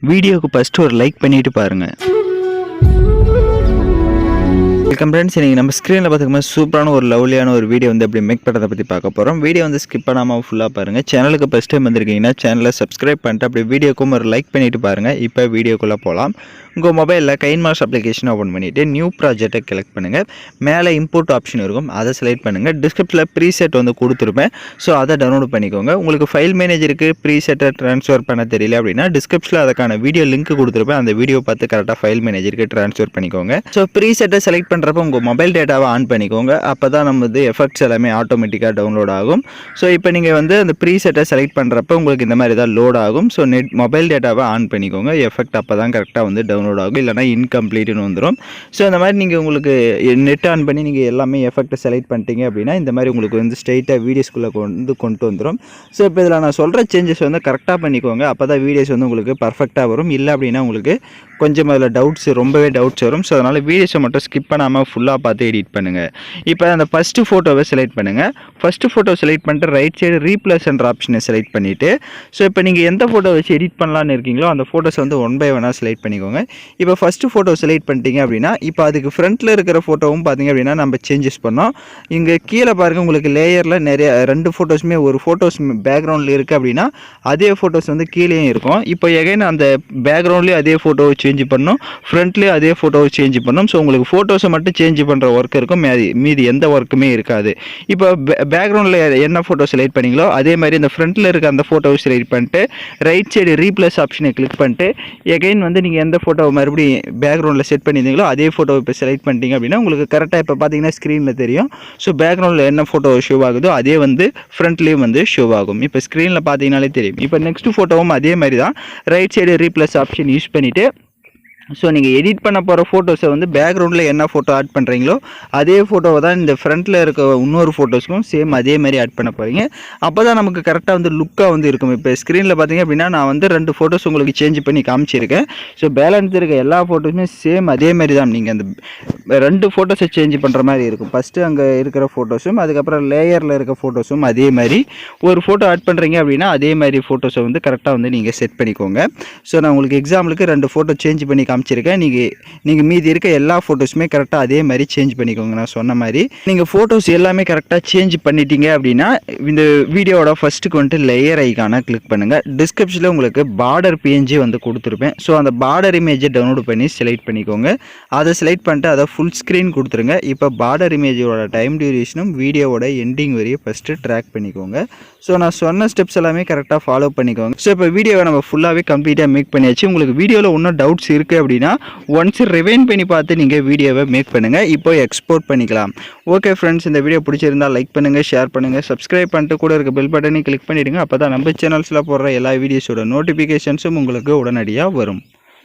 வீடியோக்கு ஃபர்ஸ்ட் ஒரு லைக் பண்ணிட்டு பாருங்க. Welcome friends. இன்றைக்கி நம்ம ஸ்க்ரீனில் பார்த்துக்கோங்க சூப்பரான ஒரு லவ்லியான ஒரு வீடியோ வந்து எப்படி மேக் பண்ணுறதை பற்றி பார்க்க போகிறோம். வீடியோ வந்து ஸ்கிப் பண்ணாமல் ஃபுல்லாக பாருங்கள். சேனலுக்கு ஃபஸ்ட் டைம் வந்திருக்கீங்கன்னா சேனலை சப்ஸ்கிரைப் பண்ணிட்டு அப்படி வீடியோக்கும் ஒரு லைக் பண்ணிவிட்டு பாருங்கள். இப்போ வீடியோக்குள்ளே போகலாம். உங்கள் மொபைலில் கைன்மாஸ்டர் அப்ளிகேஷன் ஓப்பன் பண்ணிவிட்டு நியூ ப்ராஜெக்டை செலக்ட் பண்ணுங்கள். மேலே இம்போர்ட் ஆப்ஷன் இருக்கும், அதை செலக்ட் பண்ணுங்கள். டிஸ்கிரிப்ஷனில் ப்ரீசெட் வந்து கொடுத்துருப்பேன், ஸோ அதை டவுன்லோட் பண்ணிக்கோங்க. உங்களுக்கு ஃபைல் மேனேஜருக்கு ப்ரீசெட்டை ட்ரான்ஸ்ஃபர் பண்ண தெரியல அப்படின்னா டிஸ்கிரிப்ஷனில் அதுக்கான வீடியோ லிங்க் கொடுத்துருப்பேன். அந்த வீடியோ பார்த்து கரெக்டாக ஃபைல் மேனேஜருக்கு ட்ரான்ஸ்ஃபர் பண்ணிக்கோங்க. ஸோ ப்ரீசெட்டை செலக்ட் பண்ணுறப்ப உங்கள் மொபைல் டேட்டாவை ஆன் பண்ணிக்கோங்க. அப்போ தான் நம்ம எஃபெக்ட்ஸ் எல்லாமே ஆட்டோமேட்டிக்காக டவுன்லோட் ஆகும். ஸோ இப்போ நீங்கள் வந்து அந்த ப்ரீசெட்டை செலக்ட் பண்ணுறப்ப உங்களுக்கு இந்த மாதிரி தான் லோட் ஆகும். ஸோ மொபைல் டேட்டாவை ஆன் பண்ணிக்கோங்க. எஃபெக்ட் அப்போ தான் கரெக்டாக வந்து டவுன்லோட் ஆகும், இல்லைனா இன்கம்ப்ளீட்னு வந்துடும். ஸோ இந்த மாதிரி நீங்கள் உங்களுக்கு நெட் ஆன் பண்ணி நீங்கள் எல்லாமே எஃபெக்ட்டை செலக்ட் பண்ணிட்டீங்க அப்படின்னா இந்த மாதிரி உங்களுக்கு வந்து ஸ்ட்ரைட்டாக வீடியோஸ்குள்ளே கொண்டு வந்துடும். ஸோ இப்போ இதில் நான் சொல்கிற சேஞ்சஸ் வந்து கரெக்டாக பண்ணிக்கோங்க. அப்போ தான் வீடியோஸ் வந்து உங்களுக்கு பர்ஃபெக்டாக வரும். இல்லை அப்படின்னா உங்களுக்கு கொஞ்சம் அதில் ரொம்பவே டவுட்ஸ் வரும். ஸோ அதனால் வீடியோஸை மட்டும் ஸ்கிப் பண்ணாமல் ஃபுல்லாக பார்த்து எடிட் பண்ணுங்கள். இப்போ அந்த ஃபஸ்ட்டு ஃபோட்டோவை செலக்ட் பண்ணுங்கள். ஃபஸ்ட்டு ஃபோட்டோ செலக்ட் பண்ணிட்டு ரைட் சைடு ரீப்ளேஸ் என்ற ஆப்ஷனை செலக்ட் பண்ணிவிட்டு ஸோ இப்போ நீங்கள் எந்த ஃபோட்டோ வச்சு எடிட் பண்ணலான்னு இருக்கீங்களோ அந்த ஃபோட்டோஸ் வந்து ஒன் பை ஒன்னாக செலக்ட் பண்ணிக்கோங்க. இப்போ ஃபஸ்ட்டு ஃபோட்டோ செலக்ட் பண்ணிட்டீங்க அப்படின்னா இப்போ அதுக்கு ஃப்ரண்ட்டில் இருக்கிற ஃபோட்டோவும் பார்த்தீங்க அப்படின்னா நம்ம சேஞ்சஸ் பண்ணோம். இங்கே கீழே பாருங்கள், உங்களுக்கு லேயரில் நிறைய ரெண்டு ஃபோட்டோஸுமே ஒரு ஃபோட்டோஸ் பேக்ரவுண்டில் இருக்குது அப்படின்னா அதே ஃபோட்டோஸ் வந்து கீழேயும் இருக்கும். இப்போ எகைன் அந்த பேக்ரவுண்ட்லேயும் அதே ஃபோட்டோவை சேஞ்ச் பண்ணணும், ஃப்ரண்ட்லேயும் அதே ஃபோட்டோவை சேஞ்ச் பண்ணணும். ஸோ உங்களுக்கு ஃபோட்டோஸை மட்டும் சேஞ்ச் பண்ணுற ஒர்க் இருக்கும், மீதி எந்த ஒர்க்குமே இருக்காது. இப்போ பேக்ரவுண்டில் என்ன ஃபோட்டோ செலக்ட் பண்ணிங்களோ அதே மாதிரி இந்த ஃப்ரண்ட்டில் இருக்க அந்த ஃபோட்டோவை செலக்ட் பண்ணிட்டு ரைட் சைடு ரீப்ளேஸ் ஆப்ஷனை கிளிக் பண்ணிட்டு எகைன் வந்து நீங்கள் எந்த ஃபோட்டோவை மறுபடியும் பேக்ரவுண்டில் செட் பண்ணியிருந்தீங்களோ அதே ஃபோட்டோவை இப்போ செலக்ட் பண்ணிட்டீங்க அப்படின்னா உங்களுக்கு கரெக்டாக இப்போ பார்த்தீங்கன்னா ஸ்க்ரீனில் தெரியும். ஸோ பேக்ரவுண்டில் என்ன ஃபோட்டோ ஷோ ஆகுதோ அதே வந்து ஃப்ரண்ட்லேயும் வந்து ஷோ ஆகும். இப்போ ஸ்க்ரீனில் பார்த்தீங்கனாலே தெரியும். இப்போ நெக்ஸ்ட் ஃபோட்டோவும் அதே மாதிரி தான் right side replace option use பண்ணிவிட்டு ஸோ நீங்கள் எடிட் பண்ண போகிற ஃபோட்டோஸை வந்து பேக்ரவுண்டில் என்ன ஃபோட்டோ ஆட் பண்ணுறீங்களோ அதே ஃபோட்டோவை தான் இந்த ஃப்ரண்ட்டில் இருக்க இன்னொரு ஃபோட்டோஸ்க்கும் சேம் அதே மாதிரி ஆட் பண்ண போகிறீங்க. அப்போ தான் நமக்கு கரெக்டாக வந்து லுக்காக வந்து இருக்கும். இப்போ ஸ்க்ரீனில் பார்த்தீங்க அப்படின்னா நான் வந்து 2 ஃபோட்டோஸ் உங்களுக்கு சேஞ்ச் பண்ணி காமிச்சிருக்கேன். ஸோ பேலன்ஸ் இருக்க எல்லா ஃபோட்டோஸுமே சேம் அதே மாதிரி தான். நீங்கள் அந்த 2 ஃபோட்டோஸை சேஞ்ச் பண்ணுற மாதிரி இருக்கும். ஃபஸ்ட்டு அங்கே இருக்கிற ஃபோட்டோஸும் அதுக்கப்புறம் லேயரில் இருக்க ஃபோட்டோஸும் அதே மாதிரி ஒரு ஃபோட்டோ ஆட் பண்ணுறீங்க அப்படின்னா அதே மாதிரி ஃபோட்டோஸை வந்து கரெக்டாக வந்து நீங்கள் செட் பண்ணிக்கோங்க. ஸோ நான் உங்களுக்கு எக்ஸாம்பிளுக்கு 2 ஃபோட்டோ சேஞ்ச் பண்ணி காமிச்சிருக்கேன். நீங்கள் மீதி இருக்க எல்லா ஃபோட்டோஸுமே கரெக்டாக அதே மாதிரி சேஞ்ச் பண்ணிக்கோங்க. நான் சொன்ன மாதிரி நீங்கள் ஃபோட்டோஸ் எல்லாமே கரெக்டாக சேஞ்ச் பண்ணிட்டீங்க அப்படின்னா இந்த வீடியோவோட ஃபஸ்ட்டுக்கு வந்துட்டு லேயர் ஐக்கானை கிளிக் பண்ணுங்கள். டிஸ்கிரிப்ஷனில் உங்களுக்கு பார்டர் பிஎன்ஜி வந்து கொடுத்துருப்பேன். ஸோ அந்த பார்டர் இமேஜை டவுன்லோட் பண்ணி செலக்ட் பண்ணிக்கோங்க. அதை செலக்ட் பண்ணிட்டு அதை ஃபுல் ஸ்க்ரீன் கொடுத்துருங்க. இப்போ பார்டர் இமேஜோட டைம் டியூரேஷனும் வீடியோவோட எண்டிங் வரையும் ஃபஸ்ட்டு ட்ராக் பண்ணிக்கோங்க. ஸோ நான் சொன்ன ஸ்டெப்ஸ் எல்லாமே கரெக்டாக ஃபாலோ பண்ணிக்கோங்க. ஸோ இப்போ வீடியோவை நம்ம ஃபுல்லாகவே கம்ப்ளீட்டாக மேக் பண்ணியாச்சு. உங்களுக்கு வீடியோவில் இன்னும் டவுட்ஸ் இருக்குது அப்படின்னா ஒன்ஸ் ரிவைண்ட் பண்ணி பார்த்து நீங்கள் வீடியோவை மேக் பண்ணுங்கள். இப்போ எக்ஸ்போர்ட் பண்ணிக்கலாம். ஓகே ஃப்ரெண்ட்ஸ், இந்த வீடியோ பிடிச்சிருந்தால் லைக் பண்ணுங்கள், ஷேர் பண்ணுங்கள், சப்ஸ்கிரைப் பண்ணிட்டு கூட இருக்க பெல் பட்டனை கிளிக் பண்ணிவிடுங்க. அப்போ தான் நம்ம சேனல்ஸில் போடுற எல்லா வீடியோஸோட நோட்டிஃபிகேஷன்ஸும் உங்களுக்கு உடனடியாக வரும்.